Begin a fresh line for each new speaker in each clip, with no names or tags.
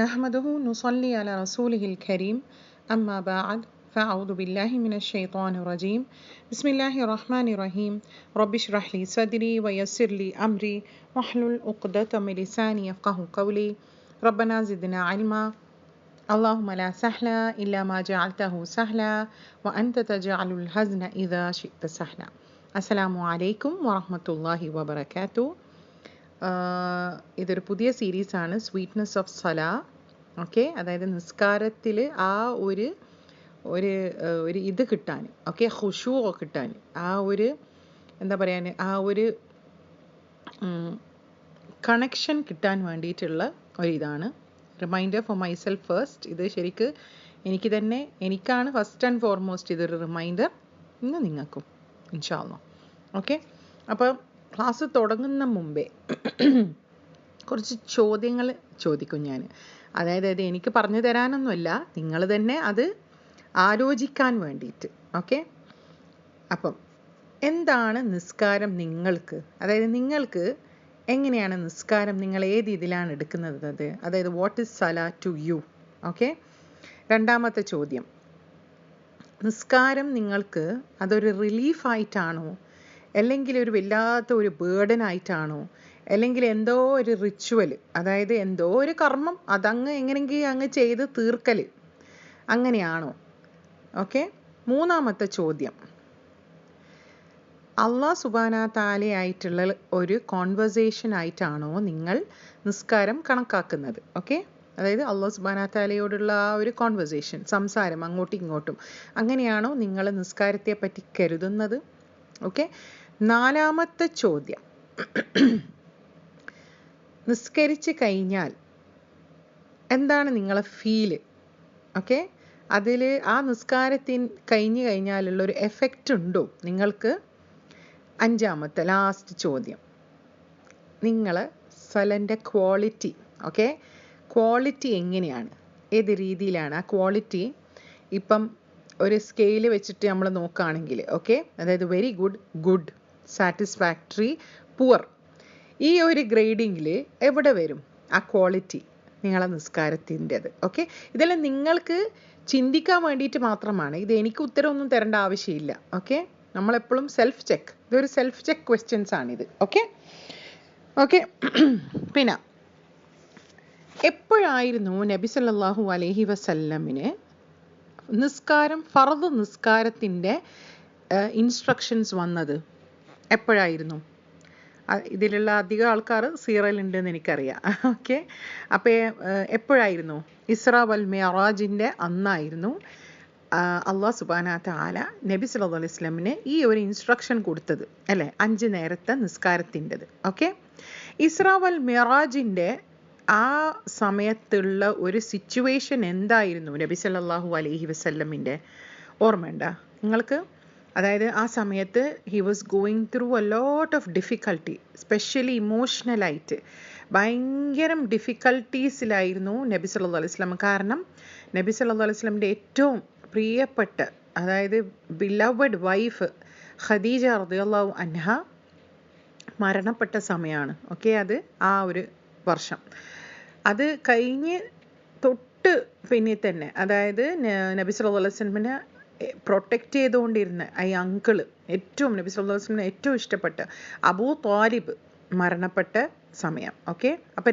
نحمده نصلي على رسوله الكريم أما بعد فأعوذ بالله من الشيطان الرجيم بسم الله الرحمن الرحيم رب اشرح لي صدري ويسر لي أمري واحلل عقدة من لساني يفقهوا قولي ربنا زدنا علما اللهم لا سهل إلا ما جعلته سهلا وأنت تجعل الحزن إذا شئت سهلا. السلام عليكم ورحمة الله وبركاته. ഇതൊരു പുതിയ സീരീസാണ് sweetness of Salah. Okay, അതായത് നിസ്കാരത്തിൽ ആ ഒരു ഒരു ഇത് കിട്ടാൻ, ഓക്കെ, ഖുശൂ കിട്ടാൻ, ആ ഒരു എന്താ പറയാൻ, ആ ഒരു കണക്ഷൻ കിട്ടാൻ വേണ്ടിയിട്ടുള്ള ഒരിതാണ്. Reminder for myself first. ഇത് ശരിക്ക് എനിക്കാണ് ഫസ്റ്റ് ആൻഡ് ഫോർമോസ്റ്റ് ഇതൊരു റിമൈൻഡർ, ഇന്ന് നിങ്ങൾക്കും ഇൻഷാ അല്ലാഹ്. ഓക്കെ, അപ്പോൾ ക്ലാസ് തുടങ്ങുന്ന മുമ്പേ കുറച്ച് ചോദ്യങ്ങൾ ചോദിക്കും ഞാൻ. അതായത് അത് എനിക്ക് പറഞ്ഞു തരാനൊന്നുമല്ല, നിങ്ങൾ തന്നെ അത് ആലോചിക്കാൻ വേണ്ടിയിട്ട്. ഓക്കെ, അപ്പം എന്താണ് നിസ്കാരം നിങ്ങൾക്ക്, അതായത് നിങ്ങൾക്ക് എങ്ങനെയാണ് നിസ്കാരം, നിങ്ങൾ ഏത് ഇതിലാണ് എടുക്കുന്നത്, അതായത് വാട്ട് ഈസ് സലാ ടു യു. ഓക്കെ, രണ്ടാമത്തെ ചോദ്യം, നിസ്കാരം നിങ്ങൾക്ക് അതൊരു റിലീഫായിട്ടാണോ, അല്ലെങ്കിൽ ഒരു വല്ലാത്ത ഒരു ബേർഡൻ ആയിട്ടാണോ, അല്ലെങ്കിൽ എന്തോ ഒരു റിച്വൽ, അതായത് എന്തോ ഒരു കർമ്മം അതങ്ങ് എങ്ങനെയെങ്കിലും അങ്ങ് ചെയ്ത് തീർക്കൽ, അങ്ങനെയാണോ. ഓക്കെ, മൂന്നാമത്തെ ചോദ്യം, അല്ലാഹ് സുബ്ഹാനഹു തആലയായിട്ടുള്ള ഒരു കോൺവെർസേഷൻ ആയിട്ടാണോ നിങ്ങൾ നിസ്കാരം കണക്കാക്കുന്നത്. ഓക്കെ, അതായത് അല്ലാഹ് സുബ്ഹാനഹു തആലയോടുള്ള ആ ഒരു കോൺവെർസേഷൻ, സംസാരം അങ്ങോട്ടും ഇങ്ങോട്ടും, അങ്ങനെയാണോ നിങ്ങൾ നിസ്കാരത്തെ പറ്റി കരുതുന്നത്. ഓക്കെ, നാലാമത്തെ ചോദ്യം, നിസ്കരിച്ച് കഴിഞ്ഞാൽ എന്താണ് നിങ്ങളെ ഫീല്. ഓക്കെ, അതിൽ ആ കഴിഞ്ഞ് കഴിഞ്ഞാലുള്ളൊരു എഫക്റ്റ് ഉണ്ടോ നിങ്ങൾക്ക്. അഞ്ചാമത്തെ ലാസ്റ്റ് ചോദ്യം, നിങ്ങളെ സലൻ്റെ ക്വാളിറ്റി. ഓക്കെ, ക്വാളിറ്റി എങ്ങനെയാണ്, ഏത് രീതിയിലാണ് ആ ക്വാളിറ്റി. ഇപ്പം ഒരു സ്കെയിൽ വെച്ചിട്ട് നമ്മൾ നോക്കുകയാണെങ്കിൽ, ഓക്കെ, അതായത് very good, good, satisfactory, poor, ഈ ഒരു ഗ്രേഡിങ്ങിൽ എവിടെ വരും ആ ക്വാളിറ്റി നിങ്ങളെ നിസ്കാരത്തിൻ്റെത്. ഓക്കെ, ഇതെല്ലാം നിങ്ങൾക്ക് ചിന്തിക്കാൻ വേണ്ടിയിട്ട് മാത്രമാണ്, ഇത് എനിക്ക് ഉത്തരവൊന്നും തരേണ്ട ആവശ്യമില്ല. ഓക്കെ, നമ്മളെപ്പോഴും സെൽഫ് ചെക്ക്, ഇതൊരു സെൽഫ് ചെക്ക് ക്വസ്റ്റ്യൻസ് ആണിത്. ഓക്കെ ഓക്കെ പിന്നെ എപ്പോഴായിരുന്നു നബി സല്ലല്ലാഹു അലൈഹി വസല്ലമിന് നിസ്കാരം, ഫർദ് നിസ്കാരത്തിൻ്റെ ഇൻസ്ട്രക്ഷൻസ് വന്നത് എപ്പോഴായിരുന്നു. ഇതിലുള്ള അധികം ആൾക്കാർ സീറയിലുണ്ടെന്ന് എനിക്കറിയാം. ഓക്കെ, അപ്പോൾ എപ്പോഴായിരുന്നു, ഇസ്രാ വൽ മിഅ്റാജിൻ്റെ അന്നായിരുന്നു അല്ലാഹ് സുബ്ഹാനഹു തആല നബി സല്ലല്ലാഹു അലൈഹി വസല്ലമിന് ഈ ഒരു ഇൻസ്ട്രക്ഷൻ കൊടുത്തത്, അല്ലേ, 5 നേരത്തെ നിസ്കാരത്തിൻ്റെത്. ഓക്കെ, ഇസ്രാ വൽ മിഅ്റാജിൻ്റെ ആ സമയത്തുള്ള ഒരു സിറ്റുവേഷൻ എന്തായിരുന്നു നബി സല്ലല്ലാഹു അലൈഹി വസല്ലമിൻ്റെ, ഓർമ്മയുണ്ടോ നിങ്ങൾക്ക്. അതായത് ആ സമയത്ത് he was going through a lot of difficulty, specially ഇമോഷണലായിട്ട് ഭയങ്കര ഡിഫിക്കൽട്ടീസിലായിരുന്നു നബി സല്ലല്ലാഹു അലൈഹി വസല്ലം. കാരണം നബി സല്ലല്ലാഹു അലൈഹി വസല്ലമിൻ്റെ ഏറ്റവും പ്രിയപ്പെട്ട, അതായത് ബിലവഡ് വൈഫ് ഖദീജ റളിയല്ലാഹു അൻഹ മരണപ്പെട്ട സമയമാണ്. ഓക്കെ, അത് ആ ഒരു വർഷം, അത് കഴിഞ്ഞ് തൊട്ട് പിന്നെ തന്നെ, അതായത് നബി സല്ലല്ലാഹു അലൈഹി വസല്ലമിനെ പ്രൊട്ടക്റ്റ് ചെയ്തുകൊണ്ടിരുന്ന ഈ അങ്കിള്, ഏറ്റവും നബി സല്ലല്ലാഹു അലൈഹി വസല്ലമിനെ ഏറ്റവും ഇഷ്ടപ്പെട്ട അബൂ ത്വാലിബ് മരണപ്പെട്ട സമയം. ഓക്കെ, അപ്പോൾ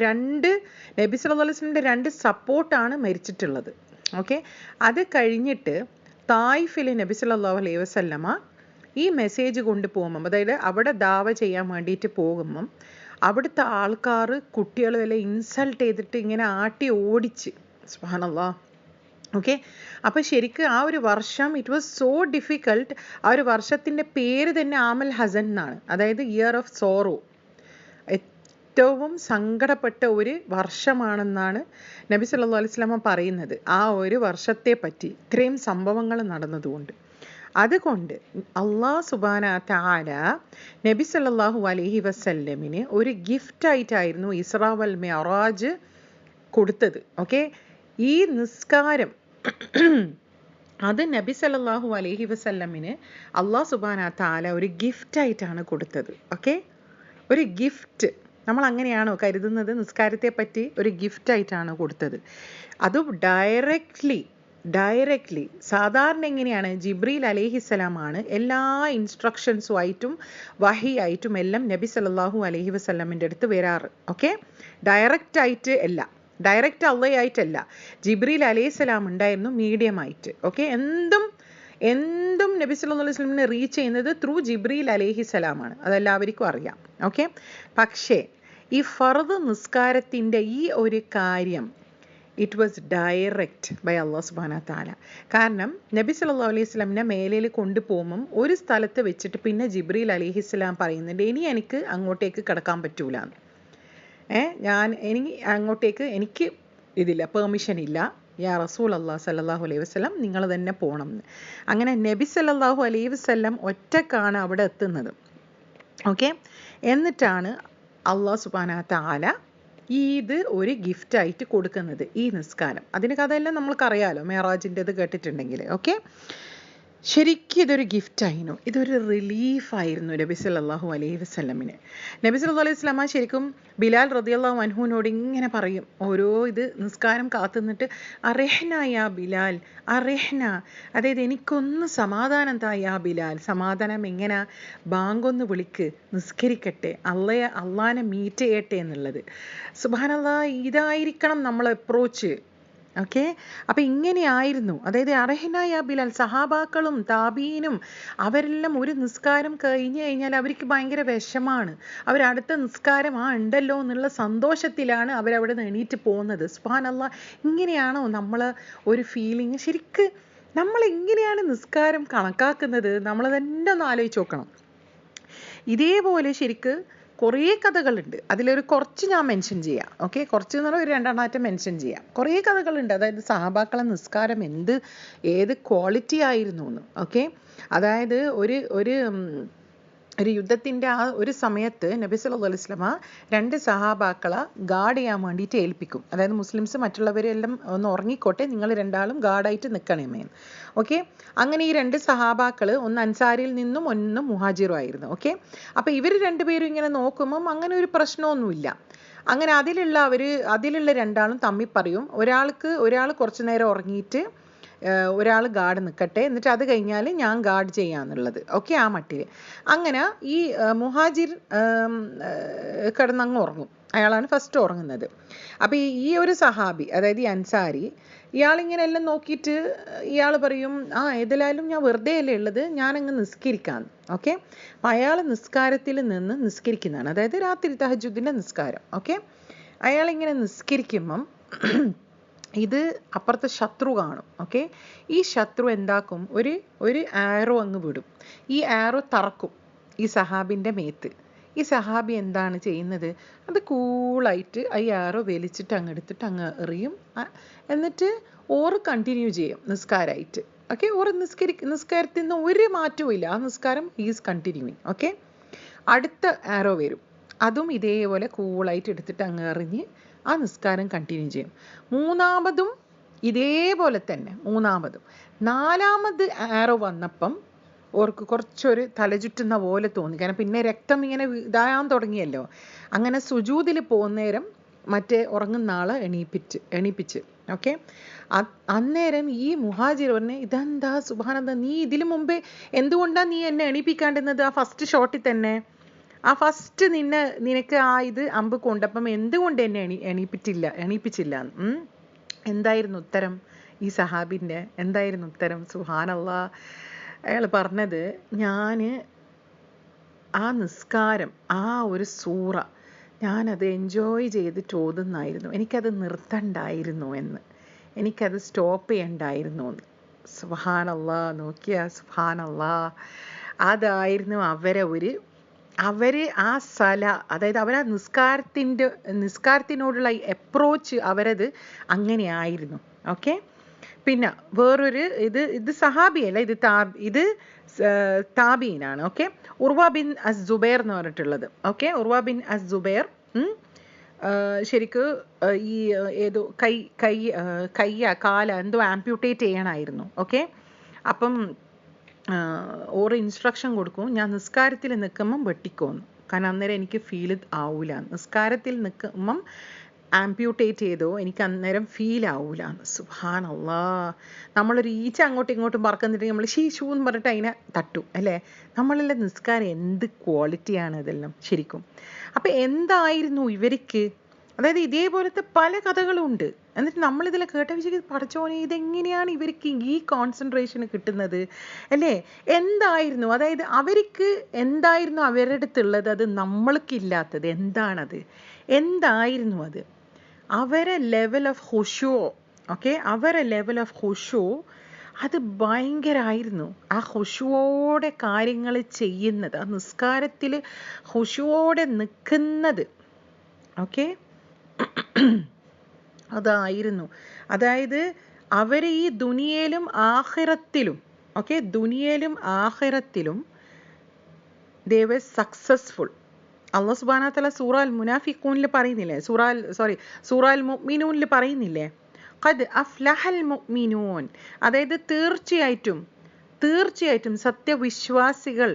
നബി സല്ലല്ലാഹു അലൈഹി വസല്ലമിൻ്റെ 2 സപ്പോർട്ടാണ് മരിച്ചിട്ടുള്ളത്. ഓക്കെ, അത് കഴിഞ്ഞിട്ട് തായിഫിൽ നബി സല്ലല്ലാഹു അലൈഹി വസല്ലമ ഈ മെസ്സേജ് കൊണ്ടുപോകുമ്പം, അതായത് അവിടെ ദാവ ചെയ്യാൻ വേണ്ടിയിട്ട് പോകുമ്പം അവിടുത്തെ ആൾക്കാർ കുട്ടികളെല്ലാം ഇൻസൾട്ട് ചെയ്തിട്ട് ഇങ്ങനെ ആട്ടി ഓടിച്ച്, സുബ്ഹാനല്ലാഹ്. ഓക്കെ, അപ്പോൾ ശരിക്കും ആ ഒരു വർഷം ഇറ്റ് വാസ് സോ ഡിഫിക്കൾട്ട്. ആ ഒരു വർഷത്തിൻ്റെ പേര് തന്നെ ആമൽ ഹസൻ എന്നാണ്, അതായത് ഇയർ ഓഫ് സോറോ, ഏറ്റവും സങ്കടപ്പെട്ട ഒരു വർഷമാണെന്നാണ് നബി സല്ലല്ലാഹു അലൈഹി വസല്ലം പറയുന്നത്, ആ ഒരു വർഷത്തെ പറ്റി ഇത്രയും സംഭവങ്ങൾ നടന്നതുകൊണ്ട്. അതുകൊണ്ട് അല്ലാഹ് സുബ്ഹാനഹു തആല നബി സല്ലല്ലാഹു അലൈഹി വസല്ലമിന് ഒരു ഗിഫ്റ്റായിട്ടായിരുന്നു ഇസ്രാ വൽ മിഅ്റാജ് കൊടുത്തത്. ഓക്കെ, ഈ നിസ്കാരം അത് നബി സല്ലല്ലാഹു അലൈഹി വസല്ലമിന് അല്ലാഹ് സുബ്ഹാനഹു തആല ഒരു ഗിഫ്റ്റായിട്ടാണ് കൊടുത്തത്. ഓക്കെ, ഒരു ഗിഫ്റ്റ്. നമ്മൾ അങ്ങനെയാണോ കരുതുന്നത്? നിസ്കാരത്തെ പറ്റി ഒരു ഗിഫ്റ്റായിട്ടാണ് കൊടുത്തത്. അതും ഡയറക്റ്റ്ലി സാധാരണ എങ്ങനെയാണ്? ജിബ്രീൽ അലൈഹിസ്സലാമാണ് എല്ലാ ഇൻസ്ട്രക്ഷൻസുമായിട്ടും വഹിയായിട്ടും എല്ലാം നബി സല്ലല്ലാഹു അലൈഹി വസല്ലമിൻ്റെ അടുത്ത് വരാറ്. Okay, direct അള്ളയായിട്ടല്ല. ജിബ്രീൽ അലൈഹിസ്സലാം ഉണ്ടായിരുന്നു മീഡിയമായിട്ട്. ഓക്കെ, എന്തും നബി സല്ലല്ലാഹു അലൈഹി വസല്ലമിനെ റീച്ച് ചെയ്യുന്നത് ത്രൂ ജിബ്രീൽ അലൈഹിസ്സലാമാണ്. അതെല്ലാവർക്കും അറിയാം. ഓക്കെ, പക്ഷേ ഈ ഫർദ് നിസ്കാരത്തിൻ്റെ ഈ ഒരു കാര്യം ഇറ്റ് വാസ് ഡയറക്റ്റ് ബൈ അള്ളാഹു സുബ്ഹാനഹു വ തആല. കാരണം നബി സല്ലല്ലാഹു അലൈഹി വസല്ലമിനെ മേലേൽ കൊണ്ടുപോകുമ്പം ഒരു സ്ഥലത്ത് വെച്ചിട്ട് പിന്നെ ജിബ്രീൽ അലൈഹിസ്സലാം പറയുന്നുണ്ട്, ഇനി എനിക്ക് അങ്ങോട്ടേക്ക് കടക്കാൻ പറ്റൂല. എനിക്ക് ഇതില്ല, പെർമിഷൻ ഇല്ല, യാ റസൂൽ അല്ലാഹ് സല്ലല്ലാഹു അലൈഹി വസല്ലം നിങ്ങൾ തന്നെ പോകണം എന്ന്. അങ്ങനെ നബി സല്ലല്ലാഹു അലൈഹി വസല്ലം ഒറ്റക്കാണ് അവിടെ എത്തുന്നത്. ഓക്കെ, എന്നിട്ടാണ് അള്ളാഹു സുബ്ഹാനഹു വ തആല ഇത് ഒരു ഗിഫ്റ്റായിട്ട് കൊടുക്കുന്നത്, ഈ നിസ്കാരം. അതിന് കഥയെല്ലാം നമ്മൾക്കറിയാലോ, മേറാജിൻ്റെത് കേട്ടിട്ടുണ്ടെങ്കിൽ. ഓക്കെ, ശരിക്കും ഇതൊരു ഗിഫ്റ്റായിരുന്നു, ഇതൊരു റിലീഫായിരുന്നു നബി സല്ലല്ലാഹു അലൈഹി വസല്ലമിന്. നബി സല്ലല്ലാഹു അലൈഹി വസല്ലമ ശരിക്കും ബിലാൽ റളിയല്ലാഹു അൻഹുവിനോട് ഇങ്ങനെ പറയും, ഓരോ നിസ്കാരം കാത്തുനിന്നിട്ട്, അറഹ്ന യാ ബിലാൽ അറഹ്ന, അതായത് എനിക്കൊന്ന് സമാധാനം താ യാ ബിലാൽ. സമാധാനം എങ്ങനെ? ബാങ്കൊന്ന് വിളിക്ക്, നിസ്കരിക്കട്ടെ, അള്ളാനെ മീറ്റ് ചെയ്യട്ടെ എന്നുള്ളത്. സുബ്ഹാനല്ലാഹ്, ഇതായിരിക്കണം നമ്മൾ അപ്രോച്ച്. ഓക്കെ, അപ്പം ഇങ്ങനെയായിരുന്നു. അതായത് അറഹ്ന യാ ബിലാൽ, സഹാബാക്കളും താബീനും അവരെല്ലാം ഒരു നിസ്കാരം കഴിഞ്ഞ് കഴിഞ്ഞാൽ അവർക്ക് ഭയങ്കര വിഷമാണ്. അവരടുത്ത നിസ്കാരം ഉണ്ടല്ലോ എന്നുള്ള സന്തോഷത്തിലാണ് അവരവിടെ നിന്ന് എണീറ്റ് പോകുന്നത്. സുബ്ഹാനല്ലാഹ്, ഇങ്ങനെയാണോ നമ്മൾ ഒരു ഫീലിംഗ്? ശരിക്ക് നമ്മൾ എങ്ങനെയാണ് നിസ്കാരം കണക്കാക്കുന്നത്? നമ്മൾ തന്നെ ഒന്ന് ആലോചിച്ച് നോക്കണം. ഇതേപോലെ ശരിക്ക് കുറേ കഥകളുണ്ട്. അതിലൊരു കുറച്ച് ഞാൻ മെൻഷൻ ചെയ്യാം. ഓക്കെ, കുറച്ച് എന്ന് പറഞ്ഞാൽ ഒരു 2 മെൻഷൻ ചെയ്യാം. കുറേ കഥകളുണ്ട്. അതായത് സഹാബാക്കളെ നിസ്കാരം ഏത് ക്വാളിറ്റി ആയിരുന്നു എന്ന്. ഓക്കെ, അതായത് ഒരു യുദ്ധത്തിൻ്റെ ആ ഒരു സമയത്ത് നബി സല്ലല്ലാഹു അലൈഹി വസല്ലമ 2 സഹാബാക്കളെ ഗാർഡ് ചെയ്യാൻ വേണ്ടിയിട്ട് ഏൽപ്പിക്കും. അതായത് മുസ്ലിംസ് മറ്റുള്ളവരെല്ലാം ഒന്ന് ഉറങ്ങിക്കോട്ടെ, നിങ്ങൾ രണ്ടാളും ഗാർഡായിട്ട് നിൽക്കണമേന്ന്. ഓക്കെ, അങ്ങനെ ഈ 2 സഹാബാക്കൾ, ഒന്ന് അൻസാരിൽ നിന്നും ഒന്ന് മുഹാജിറും ആയിരുന്നു. ഓക്കെ, അപ്പോൾ ഇവർ രണ്ടുപേരും ഇങ്ങനെ നോക്കുമ്പം അങ്ങനെ ഒരു പ്രശ്നമൊന്നുമില്ല. അങ്ങനെ അതിലുള്ള രണ്ടാളും തമ്മിൽ പറയും, ഒരാൾ കുറച്ചു നേരം ഉറങ്ങിയിട്ട് ഒരാൾ ഗാർഡ് നിൽക്കട്ടെ, എന്നിട്ട് അത് കഴിഞ്ഞാൽ ഞാൻ ഗാർഡ് ചെയ്യാന്നുള്ളത്. ഓക്കെ, ആ മട്ടിൽ. അങ്ങനെ ഈ മുഹാജിർ കിടന്നങ്ങ് ഉറങ്ങും. അയാളാണ് ഫസ്റ്റ് ഉറങ്ങുന്നത്. അപ്പോൾ ഈ ഒരു സഹാബി, അതായത് ഈ അൻസാരി, ഇയാളിങ്ങനെ എല്ലാം നോക്കിയിട്ട് ഇയാൾ പറയും, ഏതായാലും ഞാൻ വെറുതെ അല്ലേ ഉള്ളത്, ഞാനങ്ങ് നിസ്കരിക്കാന്ന്. ഓക്കെ, അപ്പം അയാൾ നിസ്കാരത്തിൽ നിന്ന് നിസ്കരിക്കുന്നതാണ്, അതായത് രാത്രി തഹജ്ജുദിൻ്റെ നിസ്കാരം. ഓക്കെ, അയാളിങ്ങനെ നിസ്കരിക്കുമ്പം ഇത് അപ്പുറത്തെ ശത്രു കാണും. ഓക്കെ, ഈ ശത്രു എന്താക്കും? ഒരു ആരോ അങ്ങ് വിടും. ഈ ആരോ തറക്കും ഈ സഹാബിൻ്റെ മേത്ത്. ഈ സഹാബി എന്താണ് ചെയ്യുന്നത്? അത് കൂളായിട്ട് ഈ ആരോ വലിച്ചിട്ട് അങ്ങ് എടുത്തിട്ട് അങ്ങ് എറിയും. എന്നിട്ട് കണ്ടിന്യൂ ചെയ്യും നിസ്കാരമായിട്ട്. ഓക്കെ, നിസ്കാരത്തിൽ നിന്ന് ഒരു മാറ്റവും ഇല്ല, ആ നിസ്കാരം ഈസ് കണ്ടിന്യൂയിങ്. ഓക്കെ, അടുത്ത ആരോ വരും, അതും ഇതേപോലെ കൂളായിട്ട് എടുത്തിട്ട് അങ്ങ് എറിഞ്ഞ് ആ നിസ്കാരം കണ്ടിന്യൂ ചെയ്യും. മൂന്നാമതും ഇതേപോലെ തന്നെ. നാലാമത് ആരോ വന്നപ്പം ഓർക്ക് കുറച്ചൊരു തലചുറ്റുന്ന പോലെ തോന്നി. കാരണം പിന്നെ രക്തം ഇങ്ങനെ ഇതാകാൻ തുടങ്ങിയല്ലോ. അങ്ങനെ സുജൂദിൽ പോകുന്നേരം മറ്റേ ഉറങ്ങുന്ന ആളെ എണീപ്പിച്ച്. ഓക്കെ, അന്നേരം ഈ മുഹാജിർ പറഞ്ഞ്, ഇതെന്താ സുബ്ഹാനല്ലാഹ്, നീ ഇതിനു മുമ്പേ എന്തുകൊണ്ടാണ് നീ എന്നെ എണീപ്പിക്കാണ്ടുന്നത്? ആ ഫസ്റ്റ് ഷോട്ടിൽ തന്നെ, ആ ഫസ്റ്റ് നിനക്ക് ഇത് അമ്പ് കൊണ്ടപ്പം എന്തുകൊണ്ട് എന്നെ എണീപ്പിച്ചില്ല? എന്തായിരുന്നു ഉത്തരം? ഈ സഹാബിൻ്റെ എന്തായിരുന്നു ഉത്തരം? സുബ്ഹാനല്ലാഹ്, അയാൾ പറഞ്ഞത്, ഞാൻ ആ നിസ്കാരം, ആ ഒരു സൂറ ഞാനത് എൻജോയ് ചെയ്തിട്ട് ഓതുന്നായിരുന്നു, എനിക്കത് നിർത്തണ്ടായിരുന്നു എന്ന്, എനിക്കത് സ്റ്റോപ്പ് ചെയ്യണ്ടായിരുന്നു എന്ന്. സുബ്ഹാനല്ലാഹ്, നോക്കിയാ സുബ്ഹാനല്ലാഹ്, അതായിരുന്നു അവര് ആ അതായത് അവരാ നിസ്കാരത്തിനോടുള്ള അപ്രോച്ച് അവരത് അങ്ങനെയായിരുന്നു. ഓക്കെ, പിന്നെ വേറൊരു ഇത് സഹാബിയല്ല, ഇത് താബീനാണ്. ഓക്കെ, ഉർവ ബിൻ അസ്-സുബൈർ എന്ന് പറഞ്ഞിട്ടുള്ളത്. ഓക്കെ, ഉർവ ബിൻ അസ്-സുബൈർ ശരിക്ക് ഈ ഏതോ കാല എന്തോ ആംപ്യൂട്ടേറ്റ് ചെയ്യണമായിരുന്നു. ഓക്കെ, അപ്പം ഓരോ ഇൻസ്ട്രക്ഷൻ കൊടുക്കും, ഞാൻ നിസ്കാരത്തിൽ നിൽക്കുമ്പം വെട്ടിക്കോന്ന് കാരണം അന്നേരം എനിക്ക് ഫീൽ ആവൂല. നിസ്കാരത്തിൽ നിൽക്കുമ്പം ആംപ്യൂട്ടേറ്റ് ചെയ്തോ എനിക്ക് അന്നേരം ഫീൽ ആവൂല. സുബ്ഹാനല്ലാഹ്. നമ്മളൊരു ഈച്ച അങ്ങോട്ടും ഇങ്ങോട്ടും പറക്കുന്നിട്ടുണ്ടെങ്കിൽ നമ്മൾ ഷീ എന്ന് പറഞ്ഞിട്ട് അതിനെ തട്ടും അല്ലേ? നമ്മളെല്ലാം നിസ്കാരം എന്ത് ക്വാളിറ്റിയാണ് ഇതെല്ലാം ശരിക്കും. അപ്പം എന്തായിരുന്നു ഇവർക്ക്, അതായത് ഇതേപോലത്തെ പല കഥകളും ഉണ്ട്. എന്നിട്ട് നമ്മളിതിൽ കേട്ട വിചാരിക്കും പഠിച്ചോനെ ഇതെങ്ങനെയാണ് ഇവർക്ക് ഈ കോൺസെൻട്രേഷൻ കിട്ടുന്നത് അല്ലേ? എന്തായിരുന്നു, അതായത് അവർക്ക് എന്തായിരുന്നു അവരുടെ അടുത്തുള്ളത് അത് നമ്മൾക്കില്ലാത്തത്? എന്താണത്? എന്തായിരുന്നു അത്? അവരെ ലെവൽ ഓഫ് ഖുശൂ, ഓക്കെ, അവരെ ലെവൽ ഓഫ് ഖുശൂ അത് ഭയങ്കരമായിരുന്നു. ആ ഖുശൂവോടെ കാര്യങ്ങൾ ചെയ്യുന്നത്, ആ നിസ്കാരത്തിൽ ഖുശൂവോടെ നിൽക്കുന്നത്, ഓക്കെ, അതായിരുന്നു. അതായത് അവർ ഈ ദുനിയയിലും ആഖിറത്തിലും, ഓക്കെ, ദുനിയയിലും ആഖിറത്തിലും they were successful. അല്ലാഹു സുബ്ഹാനഹു വ തആല സൂറ അൽ മുനാഫിഖൂനിൽ പറയുന്നില്ലേ, സൂറ അൽ മുഅ്മിനൂനിൽ പറയുന്നില്ലേ, ഖദ് അഫ്ലഹൽ മുഅ്മിനൂൻ, അതായത് തീർച്ചയായിട്ടും സത്യവിശ്വാസികൾ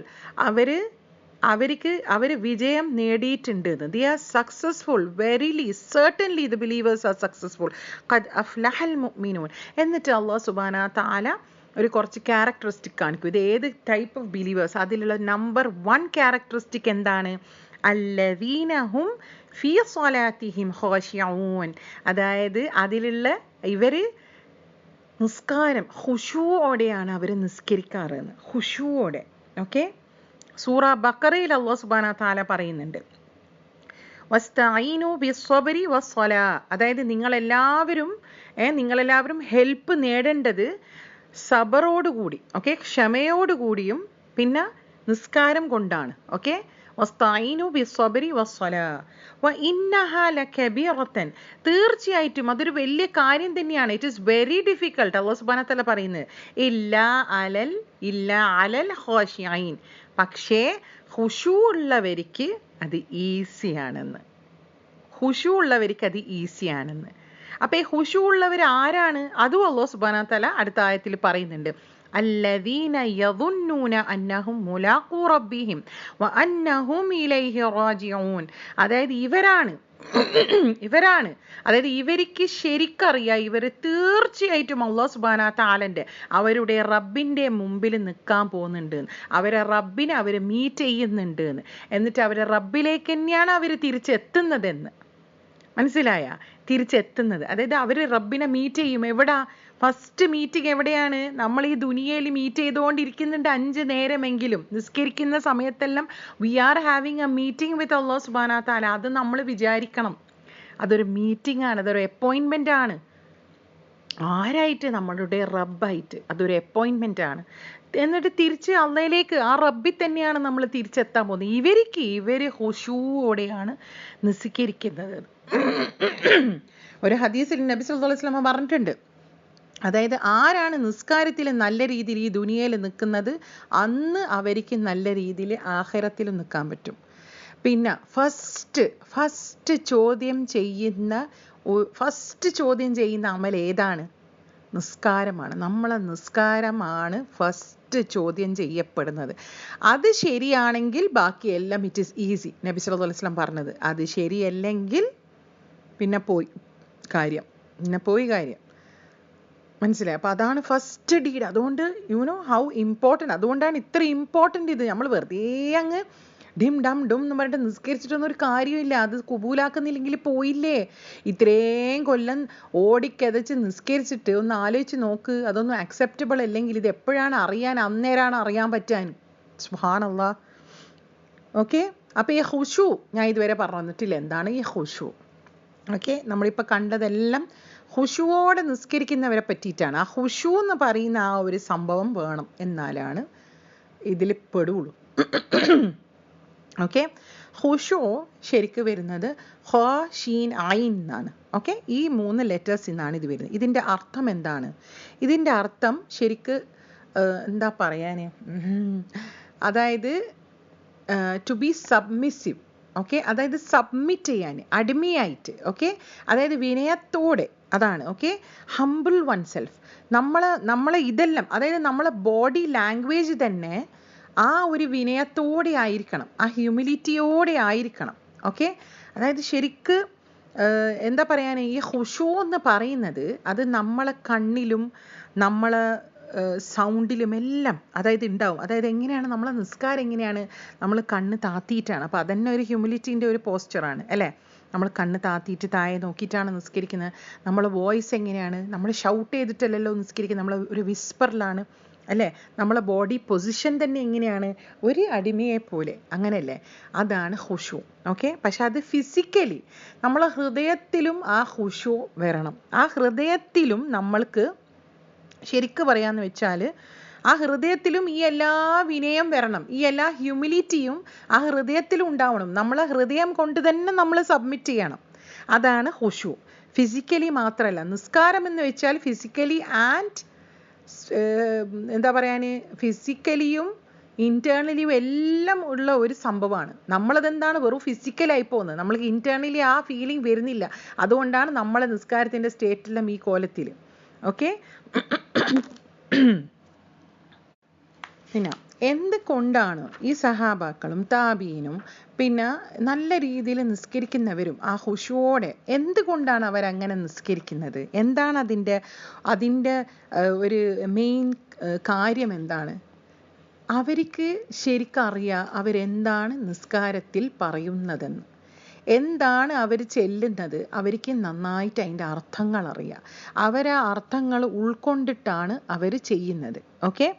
അവര് വിജയം നേടിയിട്ടുണ്ട്. They are successful, verily, certainly the believers are successful. ഖദ് അഫ്ലഹൽ മുഅ്മിനൂൻ. എന്നിട്ട് അല്ലാഹു സുബ്ഹാനഹു വ തആല ഒരു കുറച്ച് ക്യാരക്ടറിസ്റ്റിക് കാണിക്കും. ഇത് ഏത് ടൈപ്പ് ഓഫ് ബിലീവേഴ്സ്, അതിലുള്ള നമ്പർ 1 ക്യാരക്ടറിസ്റ്റിക് എന്താണ്? അല്ലദീന ഹും ഫീ സ്വലാത്തിഹിം ഖാശിഊൻ, അതായത് അതിലുള്ള ഇവര് നിസ്കാരം ഖുശൂഓടെയാണ് അവർ നിസ്കരിക്കാറ്. ഖുശൂഓടെ, ഓക്കെ. സൂറ ബഖറയിൽ അല്ലാഹു സുബ്ഹാനഹു വ തആല പറയുന്നുണ്ട്, വസ്തഈനു ബിസ്സബ്രി വസ്സലാ, അതായത് നിങ്ങളെല്ലാവരും ഹെൽപ്പ് നേടേണ്ടത് സബറോടുകൂടി, ഓക്കെ, ക്ഷമയോടുകൂടിയും പിന്നെ നിസ്കാരം കൊണ്ടാണ്, ഓക്കെ. വസ്തഈനു ബിസ്സബ്രി വസ്സലാ വഇന്നഹാ ലകബീറത്തൻ, തീർച്ചയായിട്ടും അതൊരു വലിയ കാര്യം തന്നെയാണ്. It is very difficult. അല്ലാഹു സുബ്ഹാനഹു വ തആല പറയുന്നത് ഇല്ലാ അലൽ ഖാശിഈൻ, പക്ഷേ ഖുശൂ ഉള്ളവർക്ക് അത് ഈസിയാണെന്ന്. അപ്പൊ ഈ ഖുശൂ ഉള്ളവർ ആരാണ്? അതും അല്ലാഹു സുബ്ഹാനഹു വ തആല അടുത്ത ആയത്തിൽ പറയുന്നുണ്ട്, അല്ലദീന യദുന്നൂന അന്നഹും മുലാഖൂ റബ്ബിഹിം വഅന്നഹും ഇലൈഹി റാജിഊൻ, അതായത് ഇവരാണ്, അതായത് ഇവർക്ക് ശരിക്കറിയാം ഇവർ തീർച്ചയായിട്ടും അല്ലാഹു സുബ്ഹാനഹു വ തആലന്റെ അവരുടെ റബ്ബിന്റെ മുമ്പിൽ നിൽക്കാൻ പോകുന്നുണ്ട്, അവരെ റബ്ബിനെ അവർ മീറ്റ് ചെയ്യുന്നുണ്ട്, എന്നിട്ട് അവരെ റബ്ബിലേക്ക് തന്നെയാണ് അവർ തിരിച്ചെത്തുന്നതെന്ന്. മനസ്സിലായ? തിരിച്ചെത്തുന്നത്, അതായത് അവർ റബ്ബിനെ മീറ്റ് ചെയ്യും. എവിടാ ഫസ്റ്റ് മീറ്റിംഗ്? എവിടെയാണ്? നമ്മൾ ഈ ദുനിയയിൽ മീറ്റ് ചെയ്തുകൊണ്ടിരിക്കുന്നുണ്ട് 5 നേരമെങ്കിലും. നിസ്കരിക്കുന്ന സമയത്തെല്ലാം we are having a meeting with അല്ലാഹു സുബ്ഹാനഹു വ തആല. അത് നമ്മൾ വിചാരിക്കണം, അതൊരു മീറ്റിംഗ് ആണ്, അതൊരു അപ്പോയിൻമെന്റ് ആണ്. ആരായിട്ട്? നമ്മളുടെ റബ്ബായിട്ട്. അതൊരു അപ്പോയിൻമെന്റ് ആണ്. എന്നിട്ട് തിരിച്ച് അള്ളയിലേക്ക്, ആ റബ്ബിൽ തന്നെയാണ് നമ്മൾ തിരിച്ചെത്താൻ പോകുന്നത്. ഇവര് ഖുശൂഓടെയാണ് നിസ്കരിക്കുന്നത്. ഒരു ഹദീസിൽ നബി സല്ലല്ലാഹു അലൈഹി വസല്ലം പറഞ്ഞിട്ടുണ്ട്, അതായത് ആരാണ് നിസ്കാരത്തിൽ നല്ല രീതിയിൽ ഈ ദുനിയയിൽ നിൽക്കുന്നത് അന്ന് അവർക്ക് നല്ല രീതിയിൽ ആഖിറത്തിൽ നിൽക്കാൻ പറ്റും. പിന്നെ ഫസ്റ്റ് ചോദ്യം ചെയ്യുന്ന അമൽ ഏതാണ്? നിസ്കാരമാണ്. നമ്മളെ നിസ്കാരമാണ് ഫസ്റ്റ് ചോദ്യം ചെയ്യപ്പെടുന്നത്. അത് ശരിയാണെങ്കിൽ ബാക്കിയെല്ലാം ഇറ്റ് ഈസ് ഈസി. നബി സല്ലല്ലാഹു അലൈഹി വസല്ലം പറഞ്ഞത്. അത് ശരിയല്ലെങ്കിൽ പിന്നെ പോയി കാര്യം. മനസ്സിലായി? അപ്പോൾ അതാണ് ഫസ്റ്റ് ഡീഡ്. അതുകൊണ്ട് യു നോ ഹൗ ഇമ്പോർട്ടൻ്റ്. അതുകൊണ്ടാണ് ഇത്ര ഇമ്പോർട്ടൻ്റ് ഇത്. നമ്മൾ വെറുതെ അങ്ങ് ഡിം ഡം ഡും എന്ന് പറഞ്ഞിട്ട് നിസ്കരിച്ചിട്ടൊന്നും ഒരു കാര്യമില്ല. അത് കുബൂലാക്കുന്നില്ലെങ്കിൽ പോയില്ലേ. ഇത്രയും കൊല്ലം ഓടിക്കതച്ച് നിസ്കരിച്ചിട്ട് ഒന്ന് ആലോചിച്ച് നോക്ക്. അതൊന്നും അക്സെപ്റ്റബിൾ അല്ലെങ്കിൽ ഇത് എപ്പോഴാണ് അന്നേരമാണ് അറിയാൻ പറ്റാൻ. സുബ്ഹാനല്ലാഹ്. ഓക്കെ, അപ്പോൾ ഈ ഖുശൂ ഞാൻ ഇതുവരെ പറഞ്ഞു തന്നിട്ടില്ല. എന്താണ് ഈ ഖുശൂ? ഓക്കെ, നമ്മളിപ്പോൾ കണ്ടതെല്ലാം ഖുശൂവോടെ നിസ്കരിക്കുന്നവരെ പറ്റിയിട്ടാണ്. ആ ഖുശൂ എന്ന് പറയുന്ന ആ ഒരു സംഭവം വേണം, എന്നാലാണ് ഇതിൽ പെടുള്ളൂ. ഓക്കെ, ഖുശൂ ശരിക്ക് വരുന്നത് ഖ ഷീൻ ഐൻ എന്നാണ്. ഓക്കെ, ഈ 3 ലെറ്റേഴ്സ് നിന്നാണ് ഇത് വരുന്നത്. ഇതിൻ്റെ അർത്ഥം എന്താണ്? ഇതിൻ്റെ അർത്ഥം ശരിക്ക് എന്താ പറയാൻ, അതായത് ടു ബി സബ്മിസീവ്. ഓക്കെ, അതായത് സബ്മിറ്റ് ചെയ്യാൻ, അടിമയായിട്ട്. ഓക്കെ, അതായത് വിനയത്തോടെ, അതാണ്. Okay, humble one self. നമ്മളെ ഇതെല്ലാം, അതായത് നമ്മളെ ബോഡി ലാംഗ്വേജ് തന്നെ ആ ഒരു വിനയത്തോടെ ആയിരിക്കണം, ആ ഹ്യൂമിലിറ്റിയോടെ ആയിരിക്കണം. ഓക്കെ, അതായത് ശരിക്ക് എന്താ പറയാൻ, ഈ ഖുശൂ എന്ന് പറയുന്നത് അത് നമ്മളെ കണ്ണിലും നമ്മളെ സൗണ്ടിലും എല്ലാം അതായത് ഉണ്ടാവും. അതായത് എങ്ങനെയാണ് നമ്മളെ നിസ്കാരം, എങ്ങനെയാണ് നമ്മൾ കണ്ണ് താത്തിയിട്ടാണ്. അപ്പോൾ അതന്നെ ഒരു ഹ്യൂമിലിറ്റീൻ്റെ ഒരു പോസ്ചറാണ് അല്ലേ. നമ്മൾ കണ്ണ് താത്തിയിട്ട് താഴെ നോക്കിയിട്ടാണ് നിസ്കരിക്കുന്നത്. നമ്മളെ വോയിസ് എങ്ങനെയാണ്, നമ്മൾ ഷൗട്ട് ചെയ്തിട്ടല്ലല്ലോ നിസ്കരിക്കുന്നത്, നമ്മൾ ഒരു വിസ്പറിലാണ് അല്ലേ. നമ്മളെ ബോഡി പൊസിഷൻ തന്നെ എങ്ങനെയാണ്, ഒരു അടിമയെ പോലെ, അങ്ങനെയല്ലേ. അതാണ് ഖുശൂ. ഓക്കെ, പക്ഷെ അത് ഫിസിക്കലി നമ്മളെ ഹൃദയത്തിലും ആ ഖുശൂ വരണം. ആ ഹൃദയത്തിലും നമ്മൾക്ക് ശരിക്ക് പറയാന്ന് വെച്ചാൽ ആ ഹൃദയത്തിലും ഈ എല്ലാ വിനയം വരണം, ഈ എല്ലാ ഹ്യൂമിലിറ്റിയും ആ ഹൃദയത്തിലും ഉണ്ടാവണം. നമ്മളെ ഹൃദയം കൊണ്ട് തന്നെ നമ്മൾ സബ്മിറ്റ് ചെയ്യണം. അതാണ് ഖുശൂ. ഫിസിക്കലി മാത്രമല്ല. നിസ്കാരം എന്ന് വെച്ചാൽ ഫിസിക്കലി ആൻഡ് എന്താ പറയാൻ, ഫിസിക്കലിയും ഇന്റേണലിയും എല്ലാം ഉള്ള ഒരു സംഭവമാണ്. നമ്മളതെന്താണ് വെറും ഫിസിക്കലായി പോകുന്നത്, നമ്മൾക്ക് ഇന്റേണലി ആ ഫീലിംഗ് വരുന്നില്ല. അതുകൊണ്ടാണ് നമ്മളെ നിസ്കാരത്തിൻ്റെ സ്റ്റേറ്റെല്ലാം ഈ കോലത്തിൽ. ഓക്കെ, പിന്നെ എന്തുകൊണ്ടാണ് ഈ സഹാബാക്കളും താബീനും പിന്നെ നല്ല രീതിയിൽ നിസ്കരിക്കുന്നവരും ആ ഖുശൂവോടെ എന്തുകൊണ്ടാണ് അവരങ്ങനെ നിസ്കരിക്കുന്നത്? എന്താണ് അതിൻ്റെ ഒരു മെയിൻ കാര്യം എന്താണ്? അവർക്ക് ശരിക്കറിയാം അവരെന്താണ് നിസ്കാരത്തിൽ പറയുന്നതെന്ന്, എന്താണ് അവർ ചെല്ലുന്നത്, അവർക്ക് നന്നായിട്ട് അതിൻ്റെ അർത്ഥങ്ങൾ അറിയാം. അവരാ അർത്ഥങ്ങൾ ഉൾക്കൊണ്ടിട്ടാണ് അവർ ചെയ്യുന്നത്. ഓക്കെ,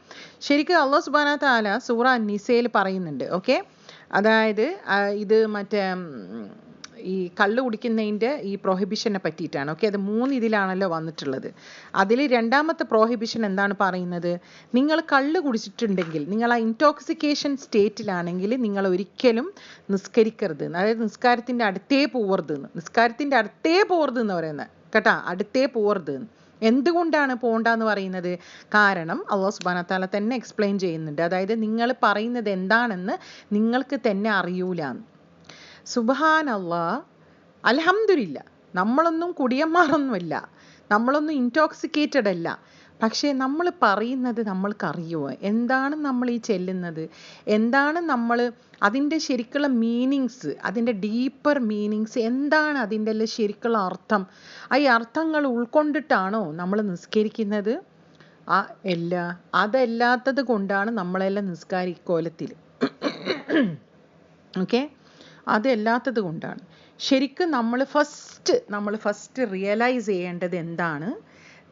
ശരിക്കും അല്ലാഹു സുബ്ഹാനഹു വ തആല സൂറ അൻ-നിസയിൽ പറയുന്നുണ്ട്. ഓക്കെ, അതായത് ഇത് മറ്റേ ഈ കള്ള് കുടിക്കുന്നതിൻ്റെ ഈ പ്രൊഹിബിഷനെ പറ്റിയിട്ടാണ്. ഓക്കെ, അത് 3 ഇതിലാണല്ലോ വന്നിട്ടുള്ളത്. അതിൽ രണ്ടാമത്തെ പ്രൊഹിബിഷൻ എന്താണ് പറയുന്നത്? നിങ്ങൾ കള്ള് കുടിച്ചിട്ടുണ്ടെങ്കിൽ, നിങ്ങൾ ആ ഇൻടോക്സിക്കേഷൻ സ്റ്റേറ്റിലാണെങ്കിൽ നിങ്ങൾ ഒരിക്കലും നിസ്കരിക്കരുത്. അതായത് നിസ്കാരത്തിൻ്റെ അടുത്തേ പോവരുത് എന്ന് പറയുന്നത് കേട്ടാ, അടുത്തേ പോവരുത്. എന്തുകൊണ്ടാണ് പോണ്ടെന്ന് പറയുന്നത്? കാരണം അല്ലാഹു സുബ്ഹാനഹു വ തആല തന്നെ എക്സ്പ്ലെയിൻ ചെയ്യുന്നുണ്ട്. അതായത് നിങ്ങൾ പറയുന്നത് എന്താണെന്ന് നിങ്ങൾക്ക് തന്നെ അറിയൂലാന്ന്. സുബ്ഹാനല്ലാഹ്, അൽഹംദുലില്ലാ, നമ്മളൊന്നും കുടിയന്മാരൊന്നുമല്ല, നമ്മളൊന്നും ഇൻടോക്സിക്കേറ്റഡ് അല്ല. പക്ഷേ നമ്മൾ പറയുന്നത് നമ്മൾക്കറിയുമോ? എന്താണ് നമ്മൾ ഈ ചെല്ലുന്നത്, എന്താണ് നമ്മൾ അതിൻ്റെ ശരിക്കുള്ള മീനിങ്സ്, അതിൻ്റെ ഡീപ്പർ മീനിങ്സ് എന്താണ്, അതിൻ്റെ എല്ലാം ശരിക്കുള്ള അർത്ഥം, ഈ അർത്ഥങ്ങൾ ഉൾക്കൊണ്ടിട്ടാണോ നമ്മൾ നിസ്കരിക്കുന്നത്? അതല്ലാത്തത് കൊണ്ടാണ് നമ്മളെല്ലാം നിസ്കാരിക്കോലത്തിൽ. ഓക്കെ, അതല്ലാത്തത് കൊണ്ടാണ്. ശരിക്കും നമ്മൾ ഫസ്റ്റ് റിയലൈസ് ചെയ്യേണ്ടത് എന്താണ്?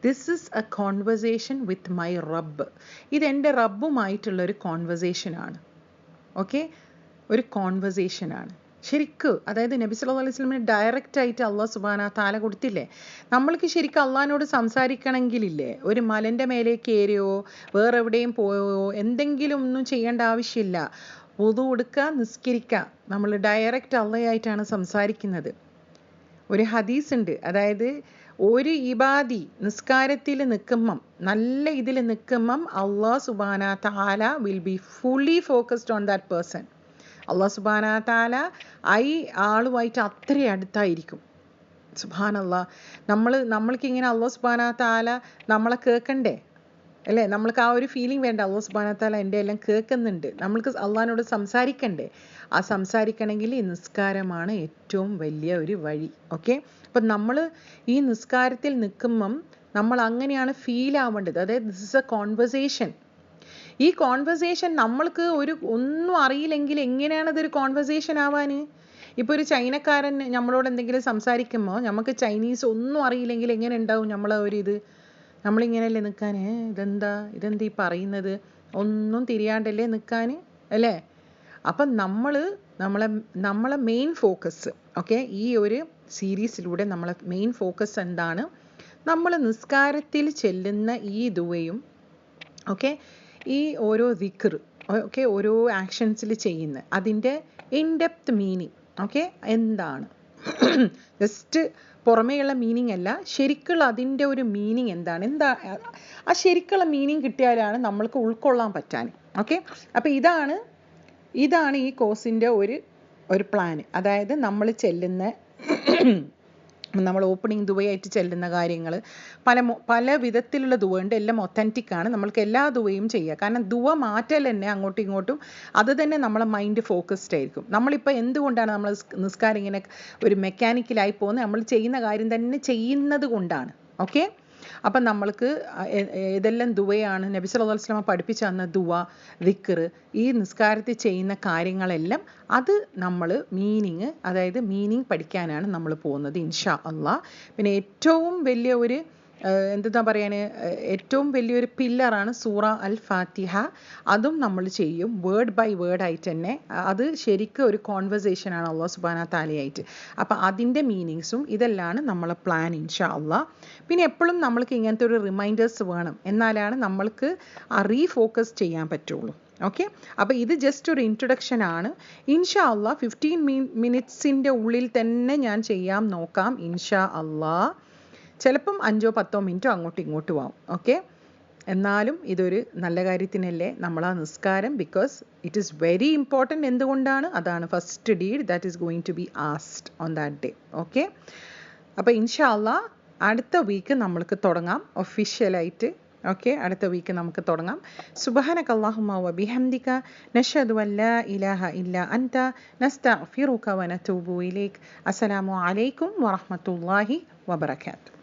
This is A conversation with my റബ്ബ്. ഇതെൻ്റെ റബ്ബുമായിട്ടുള്ളൊരു കോൺവെർസേഷനാണ്. ഓക്കെ, ഒരു കോൺവെർസേഷനാണ് ശരിക്കും. അതായത് നബി സല്ലല്ലാഹു അലൈഹി വസല്ലമയെ ഡയറക്റ്റ് ആയിട്ട് അല്ലാഹു സുബ്ഹാനഹു വ തആല കൊടുത്തില്ലേ. നമ്മൾക്ക് ശരിക്കും അള്ളാഹിനോട് സംസാരിക്കണമെങ്കിലില്ലേ, ഒരു മലൻ്റെ മേലേക്ക് കയറിയോ വേറെ എവിടെയും പോയോ എന്തെങ്കിലും ഒന്നും ചെയ്യേണ്ട ആവശ്യമില്ല. വുദു എടുക്കുക, നിസ്കരിക്കുക, നമ്മൾ ഡയറക്റ്റ് അള്ളാഹുമായിട്ടാണ് സംസാരിക്കുന്നത്. ഒരു ഹദീസ് ഉണ്ട്, അതായത് ഒരു ഇബാദി നിസ്കാരത്തിൽ നിൽക്കുമ്പം, നല്ല ഇതിൽ നിൽക്കുമ്പം അല്ലാഹു സുബ്ഹാനഹു വ തആല will be fully focused on that person. അല്ലാഹു സുബ്ഹാനഹു വ തആല ഈ ആളുമായിട്ട് അത്രയും അടുത്തായിരിക്കും. സുബ്ഹാനല്ലാഹ്, നമ്മൾക്കിങ്ങനെ അല്ലാഹു സുബ്ഹാനഹു വ തആല നമ്മളെ കേൾക്കണ്ടേ അല്ലേ, നമ്മൾക്ക് ആ ഒരു ഫീലിംഗ് വേണ്ട, അല്ലാഹു സുബ്ഹാനഹു വ തആല എൻ്റെ എല്ലാം കേൾക്കുന്നുണ്ട്, നമ്മൾക്ക് അള്ളാഹിനോട് സംസാരിക്കണ്ടേ. ആ സംസാരിക്കണമെങ്കിൽ ഈ നിസ്കാരമാണ് ഏറ്റവും വലിയ ഒരു വഴി. ഓക്കെ, അപ്പം നമ്മൾ ഈ നിസ്കാരത്തിൽ നിൽക്കുമ്പം നമ്മൾ അങ്ങനെയാണ് ഫീൽ ആവേണ്ടത്. അതായത് ദിസ് ഇസ് എ കോൺവെർസേഷൻ. ഈ കോൺവെർസേഷൻ നമ്മൾക്ക് ഒന്നും അറിയില്ലെങ്കിൽ എങ്ങനെയാണ് ഇതൊരു കോൺവെർസേഷൻ ആവാൻ? ഇപ്പോൾ ഒരു ചൈനക്കാരൻ നമ്മളോട് എന്തെങ്കിലും സംസാരിക്കുമ്പോൾ നമുക്ക് ചൈനീസ് ഒന്നും അറിയില്ലെങ്കിൽ എങ്ങനെ ഉണ്ടാവും നമ്മളെ ഇത്? നമ്മളിങ്ങനെയല്ലേ നിൽക്കാൻ, ഇതെന്താ ഈ പറയുന്നത്, ഒന്നും തിരിയാണ്ടല്ലേ നിൽക്കാൻ അല്ലേ. അപ്പം നമ്മളെ മെയിൻ ഫോക്കസ്, ഓക്കെ, ഈ ഒരു സീരീസിലൂടെ നമ്മളെ മെയിൻ ഫോക്കസ് എന്താണ്? നമ്മൾ നിസ്കാരത്തിൽ ചെല്ലുന്ന ഈ ദുവയും ഓക്കെ, ഈ ഓരോ ദിക്ർ, ഓക്കെ, ഓരോ ആക്ഷൻസിൽ ചെയ്യുന്ന അതിൻ്റെ ഇൻഡെപ്ത് മീനിങ്, ഓക്കെ, എന്താണ്? ജസ്റ്റ് പുറമേയുള്ള മീനിങ് അല്ല, ശരിക്കുള്ള അതിൻ്റെ ഒരു മീനിങ് എന്താണ് ആ ശരിക്കുള്ള മീനിങ് കിട്ടിയാലാണ് നമ്മൾക്ക് ഉൾക്കൊള്ളാൻ പറ്റാൻ. ഓക്കെ, അപ്പോൾ ഇതാണ് ഈ കോഴ്സിൻ്റെ ഒരു പ്ലാൻ. അതായത് നമ്മൾ ചെല്ലുന്ന നമ്മൾ ഓപ്പണിംഗ് ദുവയായിട്ട് ചെല്ലുന്ന കാര്യങ്ങൾ പല വിധത്തിലുള്ള ദുവ ഉണ്ട്, എല്ലാം ഒത്തൻറ്റിക് ആണ്. നമ്മൾക്ക് എല്ലാ ദുവയും ചെയ്യുക. കാരണം ദുവ മാറ്റൽ തന്നെ അങ്ങോട്ടും ഇങ്ങോട്ടും അത് തന്നെ നമ്മളെ മൈൻഡ് ഫോക്കസ്ഡ് ആയിരിക്കും. നമ്മളിപ്പോൾ എന്തുകൊണ്ടാണ് നമ്മൾ നിസ്കാരം ഇങ്ങനെ ഒരു മെക്കാനിക്കലായി പോകുന്നത്? നമ്മൾ ചെയ്യുന്ന കാര്യം തന്നെ ചെയ്യുന്നത് കൊണ്ടാണ്. ഓക്കെ, അപ്പം നമ്മൾക്ക് ഇതെല്ലാം ദുവയാണ്. നബി സല്ലല്ലാഹു അലൈഹി വസല്ലം പഠിപ്പിച്ചു തന്ന ദുവ, ദിക്ർ, ഈ നിസ്കാരത്തിൽ ചെയ്യുന്ന കാര്യങ്ങളെല്ലാം അത് നമ്മൾ അതായത് മീനിങ് പഠിക്കാനാണ് നമ്മൾ പോകുന്നത് ഇൻഷാ അള്ളാഹ്. പിന്നെ ഏറ്റവും വലിയ ഒരു എന്താ പറയാൻ, ഏറ്റവും വലിയൊരു പില്ലറാണ് സൂറ അൽ ഫാത്തിഹ. അതും നമ്മൾ ചെയ്യും വേർഡ് ബൈ വേർഡ് ആയിട്ട് തന്നെ. അത് ശരിക്കും ഒരു കോൺവെർസേഷനാണ് അല്ലാഹു സുബ്ഹാനഹു വ തആലയായിട്ട്. അപ്പം അതിൻ്റെ മീനിങ്സും ഇതെല്ലാം നമ്മളെ പ്ലാൻ ഇൻഷാ അള്ളാഹ്. പിന്നെ എപ്പോഴും നമ്മൾക്ക് ഇങ്ങനത്തെ ഒരു റിമൈൻഡേഴ്സ് വേണം, എന്നാലാണ് നമ്മൾക്ക് ആ റീഫോക്കസ് ചെയ്യാൻ പറ്റുള്ളൂ. ഓക്കെ, അപ്പോൾ ഇത് ജസ്റ്റ് ഒരു ഇൻട്രൊഡക്ഷൻ ആണ്. ഇൻഷാ അള്ളാഹ് 15 മിനിറ്റ്സിൻ്റെ ഉള്ളിൽ തന്നെ ഞാൻ ചെയ്യാൻ നോക്കാം ഇൻഷാ അള്ളാഹ്. ചിലപ്പം 5-10 മിനിറ്റോ അങ്ങോട്ടും ഇങ്ങോട്ടും ആവും. ഓക്കെ, എന്നാലും ഇതൊരു നല്ല കാര്യത്തിനല്ലേ നമ്മൾ ആ നിസ്കാരം, because it is very important. എന്തുകൊണ്ടാണ്? അതാണ് first deed that is going to be asked on that day. Okay, അപ്പോൾ ഇൻഷാ അള്ളാഹ് അടുത്ത വീക്ക് നമ്മൾക്ക് തുടങ്ങാം ഒഫീഷ്യലായിട്ട്. ഓക്കെ, അടുത്ത വീക്ക് നമുക്ക് തുടങ്ങാം. സുബ്ഹാനക അല്ലാഹുമ്മ വ ബിഹംദിക നശ്ഹദു അൻ ലാ ഇലാഹ ഇല്ലാ അൻത നസ്തഗ്ഫിറുക വ നതൂബു ഇലൈക്. അസ്സലാമു അലൈക്കും വറഹ്മത്തുള്ളാഹി വബറകാതുഹു.